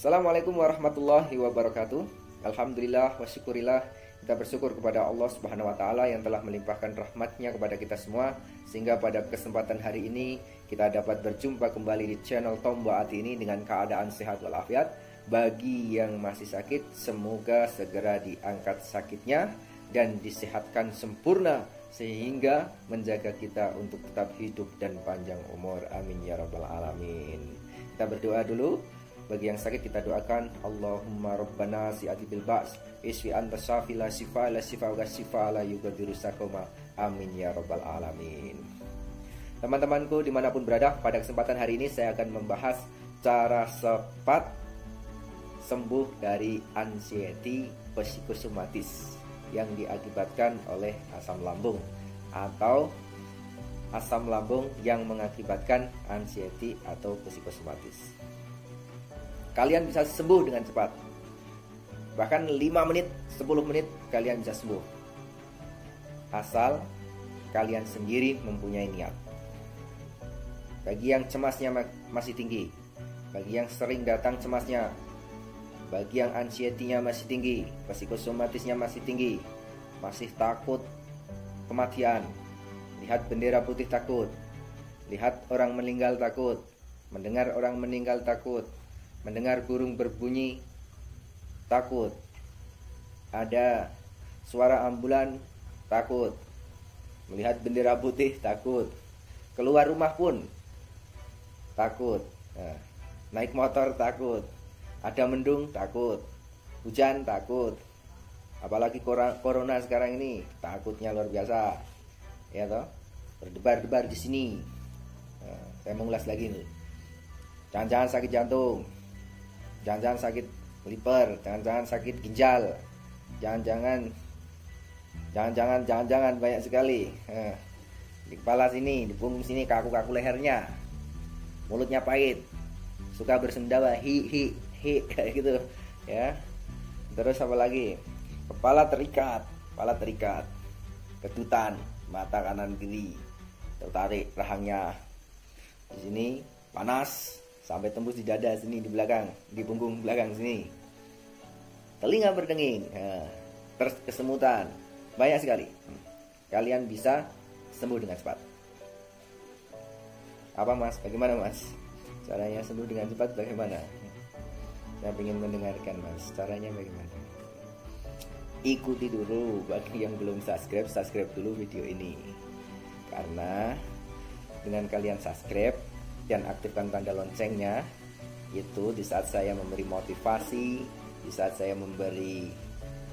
Assalamualaikum warahmatullahi wabarakatuh. Alhamdulillah wa syukurillah, kita bersyukur kepada Allah Subhanahu wa taala yang telah melimpahkan rahmatnya kepada kita semua, sehingga pada kesempatan hari ini kita dapat berjumpa kembali di channel Tombo Ati ini dengan keadaan sehat walafiat. Bagi yang masih sakit, semoga segera diangkat sakitnya dan disehatkan sempurna sehingga menjaga kita untuk tetap hidup dan panjang umur. Amin ya rabbal alamin. Kita berdoa dulu. Bagi yang sakit kita doakan, Allahumma rabbana si'ati bil ba's isfi anta syafi la shifa la shifa wa shifa la yughadiru sakoma. Amin ya rabbal alamin. Teman-temanku dimanapun berada, pada kesempatan hari ini saya akan membahas cara cepat sembuh dari anxiety psikosomatis yang diakibatkan oleh asam lambung atau asam lambung yang mengakibatkan anxiety atau psikosomatis. Kalian bisa sembuh dengan cepat. Bahkan 5 menit, 10 menit kalian bisa sembuh. Asal kalian sendiri mempunyai niat. Bagi yang cemasnya masih tinggi, bagi yang sering datang cemasnya, bagi yang anxiety-nya masih tinggi, psikosomatisnya masih tinggi, masih takut kematian, lihat bendera putih takut, lihat orang meninggal takut, mendengar orang meninggal takut, mendengar burung berbunyi takut, ada suara ambulan takut, melihat bendera putih takut, keluar rumah pun takut, naik motor takut, ada mendung takut, hujan takut, apalagi corona sekarang ini takutnya luar biasa, ya toh, berdebar-debar di sini. Saya mengulas lagi nih. Jangan-jangan sakit jantung, jangan-jangan sakit liver, jangan-jangan sakit ginjal, jangan-jangan banyak sekali. Di kepala sini, di punggung sini kaku-kaku lehernya, mulutnya pahit, suka bersendawa, hi kayak gitu ya. Terus apa lagi? Kepala terikat, ketutan, mata kanan kiri tertarik rahangnya, di sini panas sampai tembus di dada sini, di belakang, di punggung belakang sini, telinga berdenging, terus kesemutan, banyak sekali. Kalian bisa sembuh dengan cepat. Apa mas? Bagaimana mas? Caranya sembuh dengan cepat bagaimana? Saya ingin mendengarkan mas, caranya bagaimana? Ikuti dulu. Bagi yang belum subscribe dulu video ini, karena dengan kalian subscribe dan aktifkan tanda loncengnya, itu di saat saya memberi motivasi, di saat saya memberi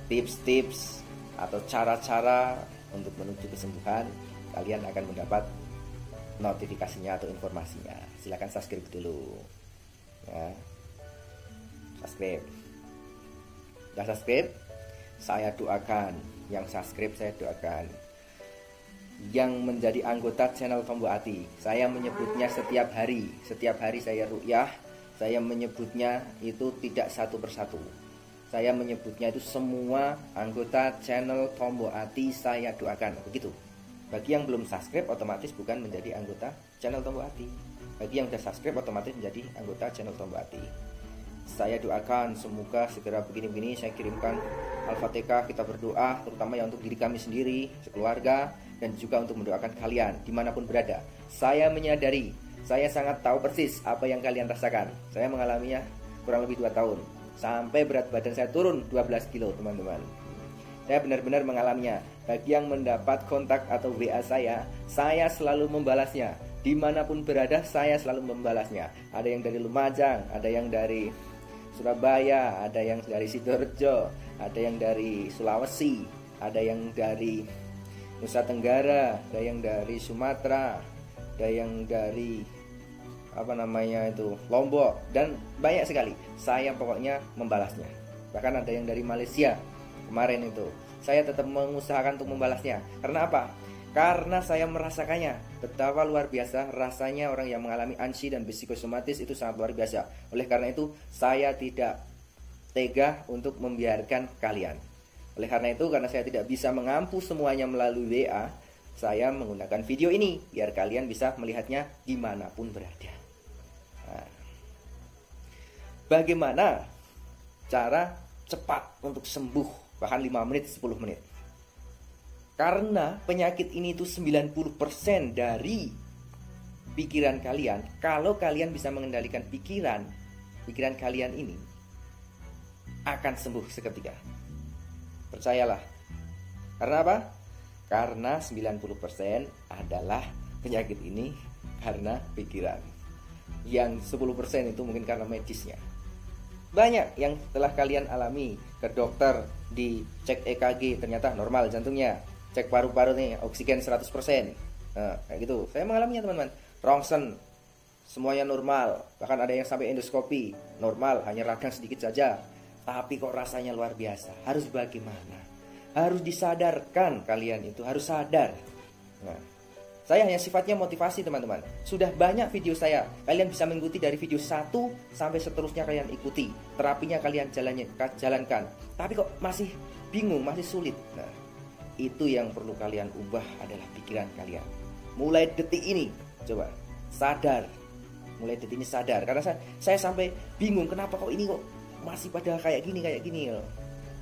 tips-tips atau cara-cara untuk menuju kesembuhan, kalian akan mendapat notifikasinya atau informasinya. Silahkan subscribe dulu ya. Subscribe. Sudah subscribe? Saya doakan. Yang subscribe saya doakan. Yang menjadi anggota channel Tombo Ati, saya menyebutnya setiap hari saya ruqyah, saya menyebutnya itu tidak satu persatu, saya menyebutnya itu semua anggota channel Tombo Ati saya doakan, begitu. Bagi yang belum subscribe otomatis bukan menjadi anggota channel Tombo Ati, bagi yang sudah subscribe otomatis menjadi anggota channel Tombo Ati. Saya doakan semoga segera begini-begini saya kirimkan Al-Fatihah, kita berdoa terutama ya untuk diri kami sendiri, sekeluarga, dan juga untuk mendoakan kalian dimanapun berada. Saya menyadari, saya sangat tahu persis apa yang kalian rasakan. Saya mengalaminya kurang lebih 2 tahun, sampai berat badan saya turun 12 kilo teman-teman. Saya benar-benar mengalaminya. Bagi yang mendapat kontak atau WA saya selalu membalasnya. Dimanapun berada saya selalu membalasnya. Ada yang dari Lumajang, ada yang dari Surabaya, ada yang dari Sidoarjo, ada yang dari Sulawesi, ada yang dari Nusa Tenggara, ada yang dari Sumatera, ada yang dari Lombok, dan banyak sekali. Saya pokoknya membalasnya. Bahkan ada yang dari Malaysia kemarin itu. Saya tetap mengusahakan untuk membalasnya. Karena apa? Karena saya merasakannya betapa luar biasa rasanya orang yang mengalami ansi dan psikosomatis, itu sangat luar biasa. Oleh karena itu saya tidak tega untuk membiarkan kalian. Oleh karena itu, karena saya tidak bisa mengampu semuanya melalui WA, saya menggunakan video ini biar kalian bisa melihatnya dimanapun berada. Nah, Bagaimana cara cepat untuk sembuh, bahkan 5 menit, 10 menit? Karena penyakit ini itu 90% dari pikiran kalian. Kalau kalian bisa mengendalikan pikiran kalian ini akan sembuh seketika. Percayalah. Karena apa? Karena 90% adalah penyakit ini karena pikiran. Yang 10% itu mungkin karena medisnya. Banyak yang telah kalian alami, ke dokter, dicek EKG, ternyata normal jantungnya. Cek paru-paru nih, oksigen 100%. Nah, kayak gitu. Saya mengalaminya teman-teman. Rongsen, semuanya normal. Bahkan ada yang sampai endoskopi, normal, hanya radang sedikit saja. Tapi kok rasanya luar biasa. Harus bagaimana? Harus disadarkan, kalian itu harus sadar. Nah, saya hanya sifatnya motivasi teman-teman. Sudah banyak video saya. Kalian bisa mengikuti dari video 1 sampai seterusnya kalian ikuti. Terapinya kalian jalankan. Tapi kok masih bingung, masih sulit. Nah, itu yang perlu kalian ubah adalah pikiran kalian. Mulai detik ini, coba sadar. Mulai detik ini sadar. Karena saya sampai bingung, kenapa kok ini kok masih pada kayak gini.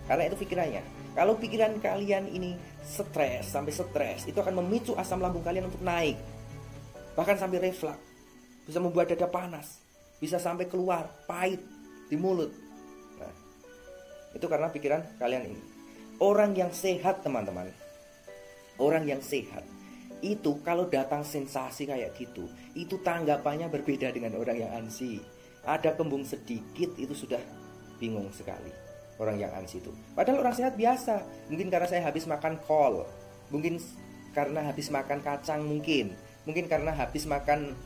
Karena itu pikirannya. Kalau pikiran kalian ini sampai stres, itu akan memicu asam lambung kalian untuk naik. Bahkan sampai refleks. Bisa membuat dada panas. Bisa sampai keluar pahit di mulut. Nah, itu karena pikiran kalian ini. Orang yang sehat teman-teman, orang yang sehat itu kalau datang sensasi kayak gitu, itu tanggapannya berbeda dengan orang yang ansi. Ada kembung sedikit itu sudah bingung sekali. Orang yang ansi itu. Padahal orang sehat biasa. Mungkin karena saya habis makan kol. Mungkin karena habis makan kacang mungkin. Mungkin karena habis makan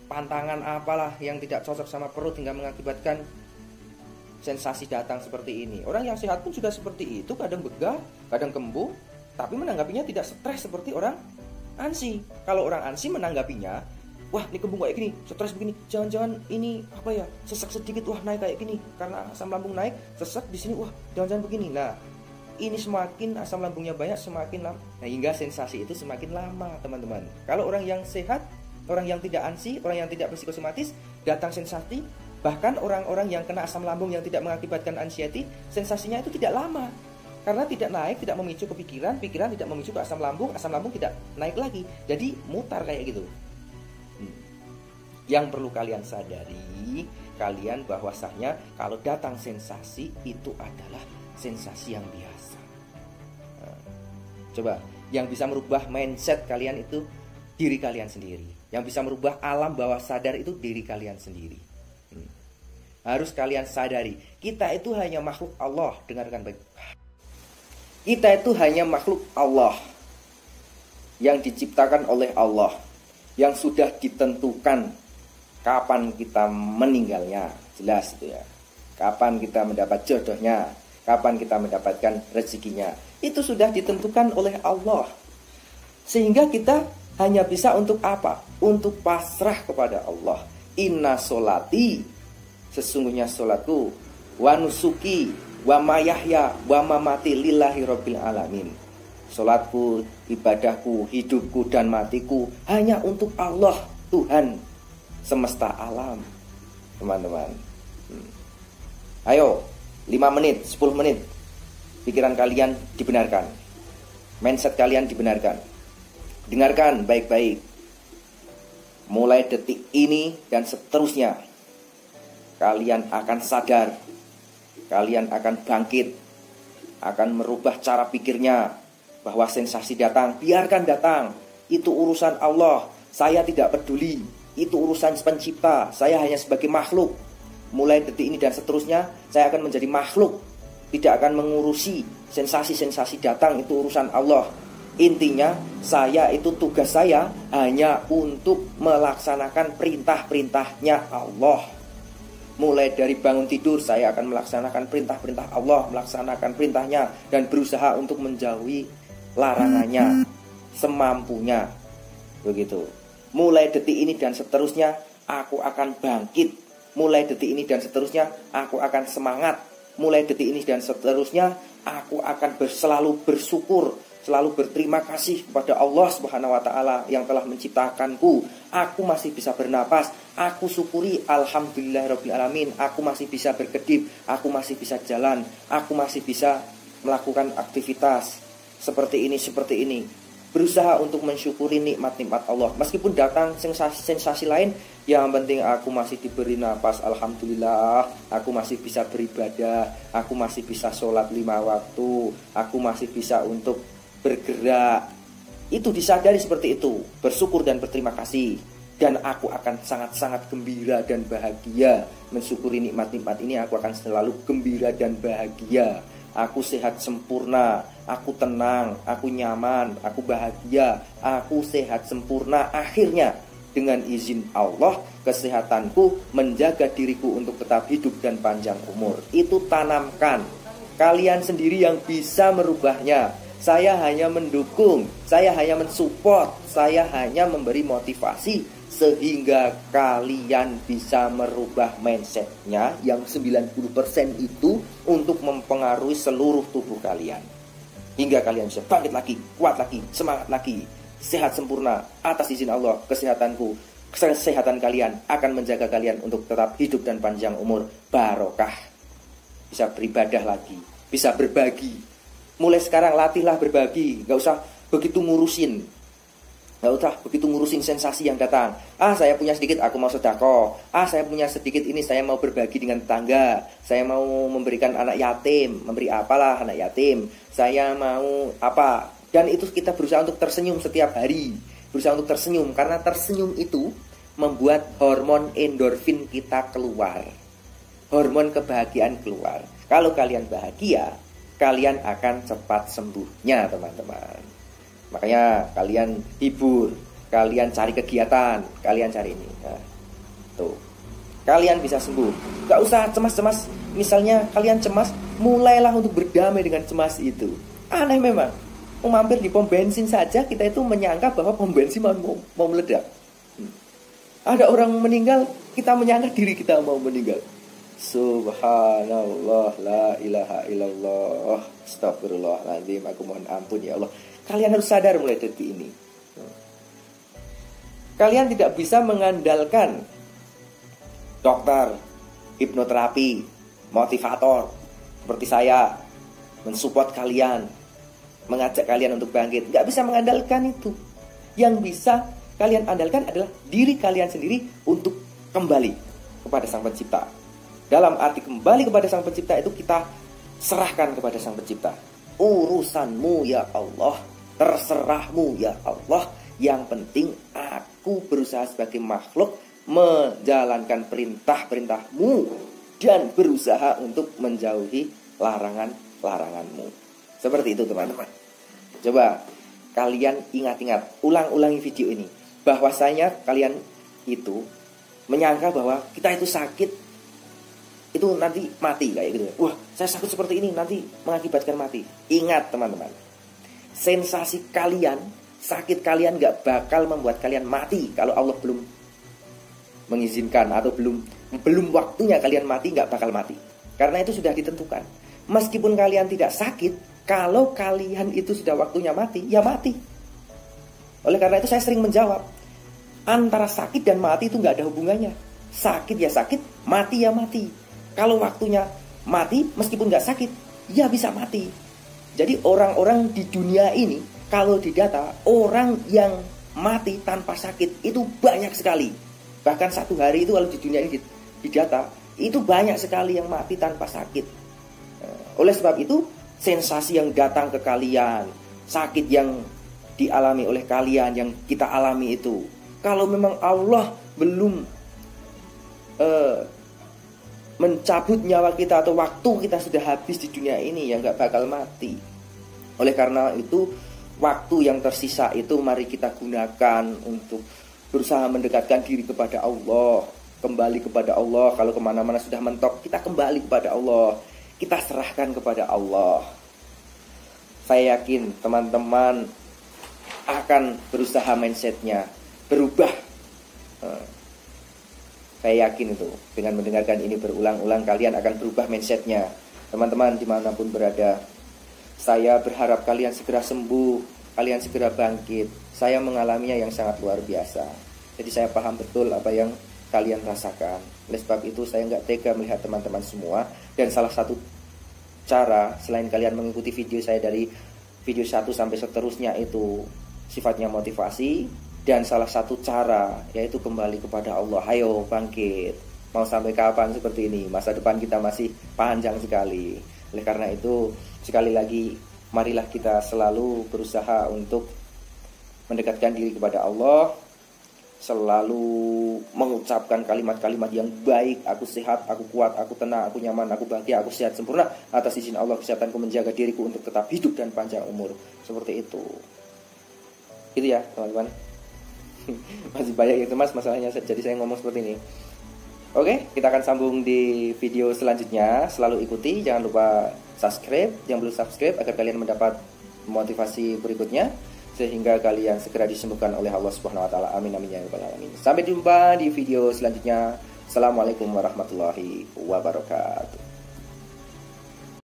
pantangan apalah yang tidak cocok sama perut hingga mengakibatkan sensasi datang seperti ini. Orang yang sehat pun juga seperti itu. Kadang begah, kadang kembung. Tapi menanggapinya tidak stres seperti orang ansi. Kalau orang ansi menanggapinya, wah ini kembung kayak gini, stres begini, jangan-jangan ini apa ya, sesak sedikit, wah naik kayak gini, karena asam lambung naik, sesak di sini, wah jangan-jangan begini. Nah, ini semakin asam lambungnya banyak, semakin lama, nah hingga sensasi itu semakin lama teman-teman. Kalau orang yang sehat, orang yang tidak ansi, orang yang tidak psikosomatis, datang sensasi, bahkan orang-orang yang kena asam lambung yang tidak mengakibatkan anxiety, sensasinya itu tidak lama. Karena tidak naik, tidak memicu ke pikiran tidak memicu ke asam lambung tidak naik lagi. Jadi mutar kayak gitu. Yang perlu kalian sadari, kalian bahwasanya kalau datang sensasi itu adalah sensasi yang biasa. Nah, coba, yang bisa merubah mindset kalian itu diri kalian sendiri. Yang bisa merubah alam bawah sadar itu diri kalian sendiri. Harus kalian sadari, kita itu hanya makhluk Allah. Dengarkan baik. Kita itu hanya makhluk Allah yang diciptakan oleh Allah, yang sudah ditentukan kapan kita meninggalnya, jelas itu ya. Kapan kita mendapat jodohnya, kapan kita mendapatkan rezekinya, itu sudah ditentukan oleh Allah. Sehingga kita hanya bisa untuk apa? Untuk pasrah kepada Allah. Inna sholati, sesungguhnya sholatku, wa nusuki, wa mayahya, wa mamati lillahi rabbil alamin. Sholatku, ibadahku, hidupku dan matiku hanya untuk Allah, Tuhan semesta alam. Teman-teman, ayo 5 menit, 10 menit pikiran kalian dibenarkan, mindset kalian dibenarkan. Dengarkan baik-baik. Mulai detik ini dan seterusnya, kalian akan sadar, kalian akan bangkit, akan merubah cara pikirnya, bahwa sensasi datang, biarkan datang, itu urusan Allah, saya tidak peduli, itu urusan pencipta, saya hanya sebagai makhluk. Mulai detik ini dan seterusnya, saya akan menjadi makhluk, tidak akan mengurusi sensasi-sensasi datang, itu urusan Allah. Intinya, saya itu tugas saya hanya untuk melaksanakan perintah-perintahnya Allah. Mulai dari bangun tidur, saya akan melaksanakan perintah-perintah Allah, melaksanakan perintahnya, dan berusaha untuk menjauhi larangannya semampunya. Begitu. Mulai detik ini dan seterusnya, aku akan bangkit. Mulai detik ini dan seterusnya, aku akan semangat. Mulai detik ini dan seterusnya, aku akan selalu bersyukur, selalu berterima kasih kepada Allah Subhanahu wa taala yang telah menciptakanku. Aku masih bisa bernapas. Aku syukuri alhamdulillahirabbil alamin. Aku masih bisa berkedip, aku masih bisa jalan, aku masih bisa melakukan aktivitas seperti ini. Berusaha untuk mensyukuri nikmat-nikmat Allah. Meskipun datang sensasi lain, yang penting aku masih diberi napas, alhamdulillah. Aku masih bisa beribadah, aku masih bisa sholat 5 waktu, aku masih bisa untuk bergerak. Itu disadari seperti itu, bersyukur dan berterima kasih. Dan aku akan sangat-sangat gembira dan bahagia mensyukuri nikmat-nikmat ini. Aku akan selalu gembira dan bahagia. Aku sehat sempurna, aku tenang, aku nyaman, aku bahagia, aku sehat sempurna. Akhirnya dengan izin Allah, kesehatanku menjaga diriku untuk tetap hidup dan panjang umur. Itu tanamkan. Kalian sendiri yang bisa merubahnya. Saya hanya mendukung, saya hanya mensupport, saya hanya memberi motivasi sehingga kalian bisa merubah mindsetnya yang 90% itu untuk mempengaruhi seluruh tubuh kalian. Hingga kalian bisa bangkit lagi, kuat lagi, semangat lagi, sehat sempurna. Atas izin Allah, kesehatan kalian akan menjaga kalian untuk tetap hidup dan panjang umur. Barokah. Bisa beribadah lagi, bisa berbagi. Mulai sekarang latihlah berbagi. Gak usah begitu ngurusin sensasi yang datang. Saya punya sedikit, aku mau sedekah. Saya punya sedikit ini, saya mau berbagi dengan tetangga. Saya mau memberikan anak yatim, memberi apalah anak yatim. Saya mau apa. Dan itu kita berusaha untuk tersenyum setiap hari. Berusaha untuk tersenyum, karena tersenyum itu membuat hormon endorfin kita keluar. Hormon kebahagiaan keluar. Kalau kalian bahagia, kalian akan cepat sembuhnya, teman-teman. Makanya kalian hibur, kalian cari kegiatan, kalian cari ini. Nah, tuh. Kalian bisa sembuh. Gak usah cemas-cemas. Misalnya kalian cemas, mulailah untuk berdamai dengan cemas itu. Aneh memang. Mampir di pom bensin saja, kita itu menyangka bahwa pom bensin mau meledak. Ada orang meninggal, kita menyangka diri kita mau meninggal. Subhanallah, la ilaha illallah, astagfirullahaladzim, aku mohon ampun ya Allah. Kalian harus sadar mulai detik ini. Kalian tidak bisa mengandalkan dokter, hipnoterapi, motivator seperti saya, mensupport kalian, mengajak kalian untuk bangkit. Gak bisa mengandalkan itu. Yang bisa kalian andalkan adalah diri kalian sendiri untuk kembali kepada Sang Pencipta. Dalam arti kembali kepada Sang Pencipta itu kita serahkan kepada Sang Pencipta. Urusanmu ya Allah, terserahmu ya Allah. Yang penting aku berusaha sebagai makhluk menjalankan perintah-perintahmu dan berusaha untuk menjauhi larangan-laranganmu. Seperti itu, teman-teman. Coba kalian ingat-ingat, ulang-ulangi video ini. Bahwasanya kalian itu menyangka bahwa kita itu sakit, itu nanti mati kayak gitu. Wah, saya sakit seperti ini nanti mengakibatkan mati. Ingat, teman-teman, sensasi kalian, sakit kalian gak bakal membuat kalian mati. Kalau Allah belum mengizinkan atau belum waktunya kalian mati, gak bakal mati. Karena itu sudah ditentukan. Meskipun kalian tidak sakit, kalau kalian itu sudah waktunya mati, ya mati. Oleh karena itu saya sering menjawab, antara sakit dan mati itu gak ada hubungannya. Sakit ya sakit, mati ya mati. Kalau waktunya mati, meskipun gak sakit, ya bisa mati. Jadi orang-orang di dunia ini, kalau didata, orang yang mati tanpa sakit itu banyak sekali. Bahkan satu hari itu kalau di dunia ini didata, itu banyak sekali yang mati tanpa sakit. Oleh sebab itu, sensasi yang datang ke kalian, sakit yang dialami oleh kalian, yang kita alami itu, kalau memang Allah belum mencabut nyawa kita atau waktu kita sudah habis di dunia ini, ya nggak bakal mati. Oleh karena itu, waktu yang tersisa itu mari kita gunakan untuk berusaha mendekatkan diri kepada Allah, kembali kepada Allah. Kalau kemana-mana sudah mentok, kita kembali kepada Allah, kita serahkan kepada Allah. Saya yakin teman-teman akan berusaha mindsetnya berubah. Saya yakin itu, dengan mendengarkan ini berulang-ulang, kalian akan berubah mindsetnya. Teman-teman dimanapun berada, Saya berharap kalian segera sembuh, kalian segera bangkit. Saya mengalaminya yang sangat luar biasa. Jadi saya paham betul apa yang kalian rasakan. Oleh sebab itu saya nggak tega melihat teman-teman semua. Dan salah satu cara selain kalian mengikuti video saya dari video 1 sampai seterusnya itu sifatnya motivasi. Dan salah satu cara yaitu kembali kepada Allah. Ayo bangkit. Mau sampai kapan seperti ini? Masa depan kita masih panjang sekali. Oleh karena itu sekali lagi marilah kita selalu berusaha untuk mendekatkan diri kepada Allah, selalu mengucapkan kalimat-kalimat yang baik. Aku sehat, aku kuat, aku tenang, aku nyaman, aku bahagia, aku sehat sempurna. Atas izin Allah kesehatanku menjaga diriku untuk tetap hidup dan panjang umur. Seperti itu. Itu ya teman-teman. Masih banyak itu mas masalahnya, jadi saya ngomong seperti ini. Oke, kita akan sambung di video selanjutnya. Selalu ikuti, jangan lupa subscribe yang belum subscribe agar kalian mendapat motivasi berikutnya sehingga kalian segera disembuhkan oleh Allah Subhanahu wa taala. Amin amin ya rabbal alamin. Sampai jumpa di video selanjutnya. Assalamualaikum warahmatullahi wabarakatuh.